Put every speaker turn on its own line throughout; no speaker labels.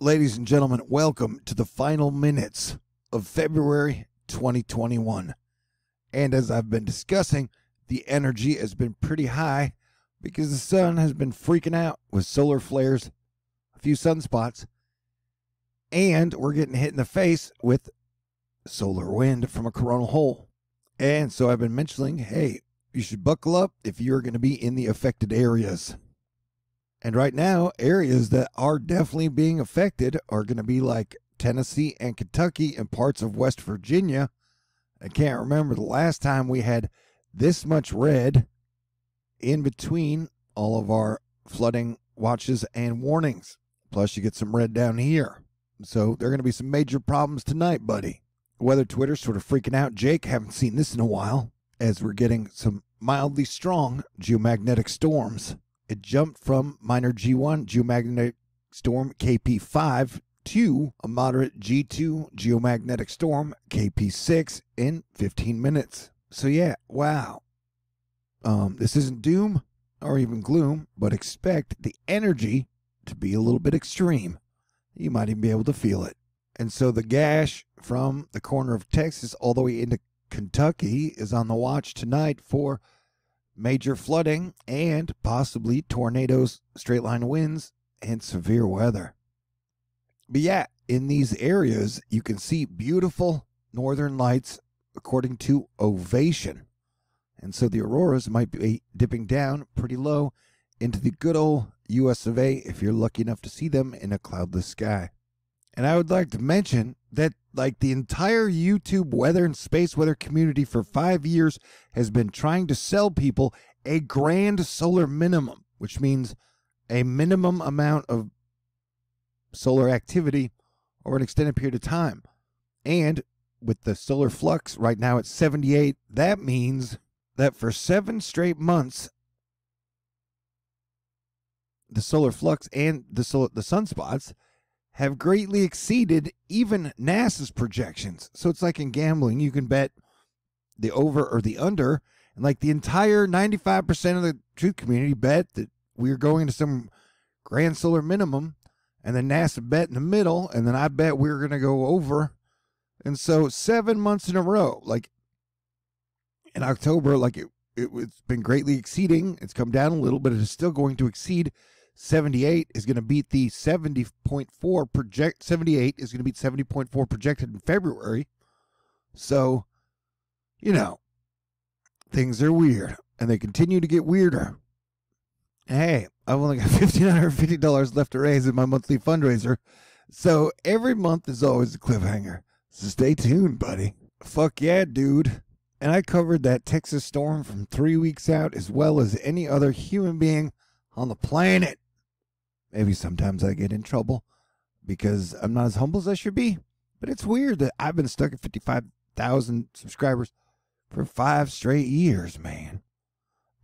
Ladies and gentlemen, welcome to the final minutes of February 2021. And as I've been discussing, the energy has been pretty high because the sun has been freaking out with solar flares, a few sunspots, and we're getting hit in the face with solar wind from a coronal hole. And so I've been mentioning, hey, you should buckle up if you're going to be in the affected areas. And right now, areas that are definitely being affected are going to be like Tennessee and Kentucky and parts of West Virginia. I can't remember the last time we had this much red in between all of our flooding watches and warnings. Plus, you get some red down here. So there are going to be some major problems tonight, buddy. Weather Twitter's sort of freaking out. Jake, haven't seen this in a while, as we're getting some mildly strong geomagnetic storms. It jumped from minor G1 geomagnetic storm KP5 to a moderate G2 geomagnetic storm KP6 in 15 minutes. So yeah, wow. This isn't doom or even gloom, but expect the energy to be a little bit extreme. You might even be able to feel it. And so the gash from the corner of Texas all the way into Kentucky is on the watch tonight for major flooding and possibly tornadoes, straight line winds, and severe weather. But yeah, in these areas, you can see beautiful northern lights according to Ovation. And so the auroras might be dipping down pretty low into the good old US of A if you're lucky enough to see them in a cloudless sky. And I would like to mention that like the entire YouTube weather and space weather community for 5 years has been trying to sell people a grand solar minimum, which means a minimum amount of solar activity over an extended period of time. And with the solar flux right now at 78, that means that for 7 straight months, the solar flux and the sunspots have greatly exceeded even NASA's projections. So it's like in gambling, you can bet the over or the under, and like the entire 95% of the truth community bet that we're going to some grand solar minimum, and then NASA bet in the middle, and then I bet we're going to go over. And so 7 months in a row, like in October, like it's been greatly exceeding. It's come down a little, but it is still going to exceed 78 is going to beat the 70.4 project. 78 is going to beat 70.4 projected in February. So, you know, things are weird, and they continue to get weirder. Hey, I've only got $1,550 left to raise in my monthly fundraiser, so every month is always a cliffhanger. So stay tuned, buddy. Fuck yeah, dude. And I covered that Texas storm from 3 weeks out as well as any other human being on the planet. Maybe sometimes I get in trouble because I'm not as humble as I should be. But it's weird that I've been stuck at 55,000 subscribers for 5 straight years, man.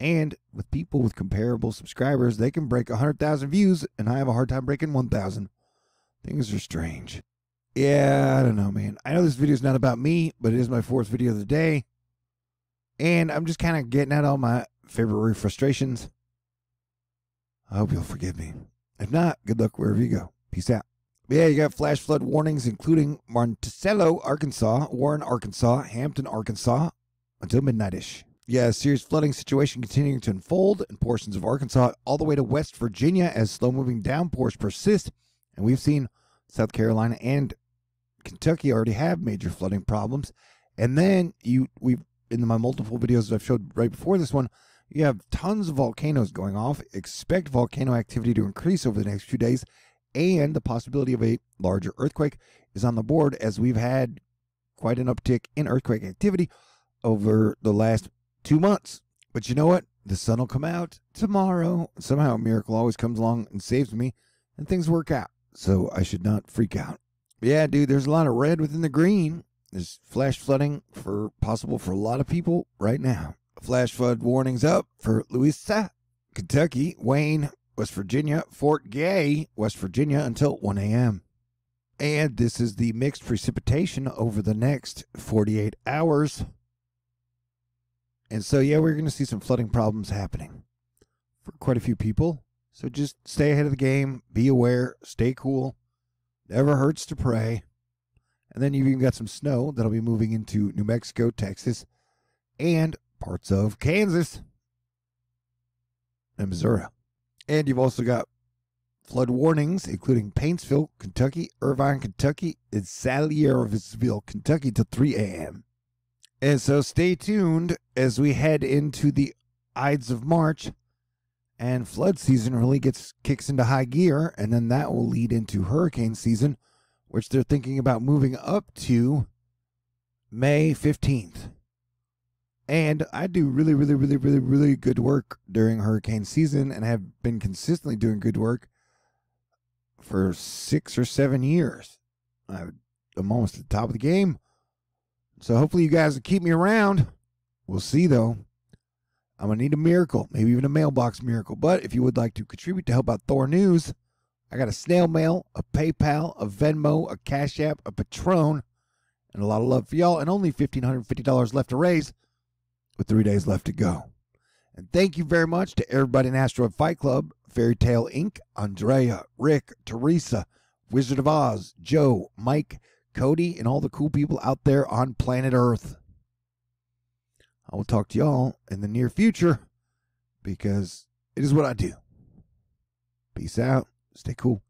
And with people with comparable subscribers, they can break 100,000 views, and I have a hard time breaking 1,000. Things are strange. Yeah, I don't know, man. I know this video is not about me, but it is my 4th video of the day. And I'm just kind of getting out all my February frustrations. I hope you'll forgive me. If not, good luck wherever you go. Peace out. But yeah, you got flash flood warnings, including Monticello, Arkansas, Warren, Arkansas, Hampton, Arkansas, until midnight-ish. Yeah, a serious flooding situation continuing to unfold in portions of Arkansas all the way to West Virginia as slow-moving downpours persist. And we've seen South Carolina and Kentucky already have major flooding problems. And then we've in my multiple videos that I've showed right before this one, you have tons of volcanoes going off. Expect volcano activity to increase over the next few days, and the possibility of a larger earthquake is on the board as we've had quite an uptick in earthquake activity over the last 2 months. But you know what? The sun will come out tomorrow. Somehow a miracle always comes along and saves me, and things work out. So I should not freak out. But yeah, dude, there's a lot of red within the green. There's flash flooding possible for a lot of people right now. Flash flood warnings up for Louisa, Kentucky, Wayne, West Virginia, Fort Gay, West Virginia until 1 a.m. And this is the mixed precipitation over the next 48 hours. And so, yeah, we're going to see some flooding problems happening for quite a few people. So just stay ahead of the game, be aware, stay cool, Never hurts to pray. And then you've even got some snow that'll be moving into New Mexico, Texas, and parts of Kansas and Missouri. And you've also got flood warnings, including Paintsville, Kentucky, Irvine, Kentucky, and Salyersville, Kentucky, till 3 a.m. And so stay tuned as we head into the Ides of March, and flood season really kicks into high gear, and then that will lead into hurricane season, which they're thinking about moving up to May 15th. And I do really good work during hurricane season and have been consistently doing good work for 6 or 7 years. I'm almost at the top of the game. So hopefully you guys will keep me around. We'll see, though. I'm going to need a miracle, maybe even a mailbox miracle. But if you would like to contribute to help out Thor News, I got a snail mail, a PayPal, a Venmo, a Cash App, a Patron, and a lot of love for y'all, and only $1,550 left to raise with 3 days left to go. And thank you very much to everybody in Asteroid Fight Club, Fairy Tale Inc., Andrea, Rick, Teresa, Wizard of Oz, Joe, Mike, Cody, and all the cool people out there on planet Earth. I will talk to y'all in the near future because it is what I do. Peace out. Stay cool.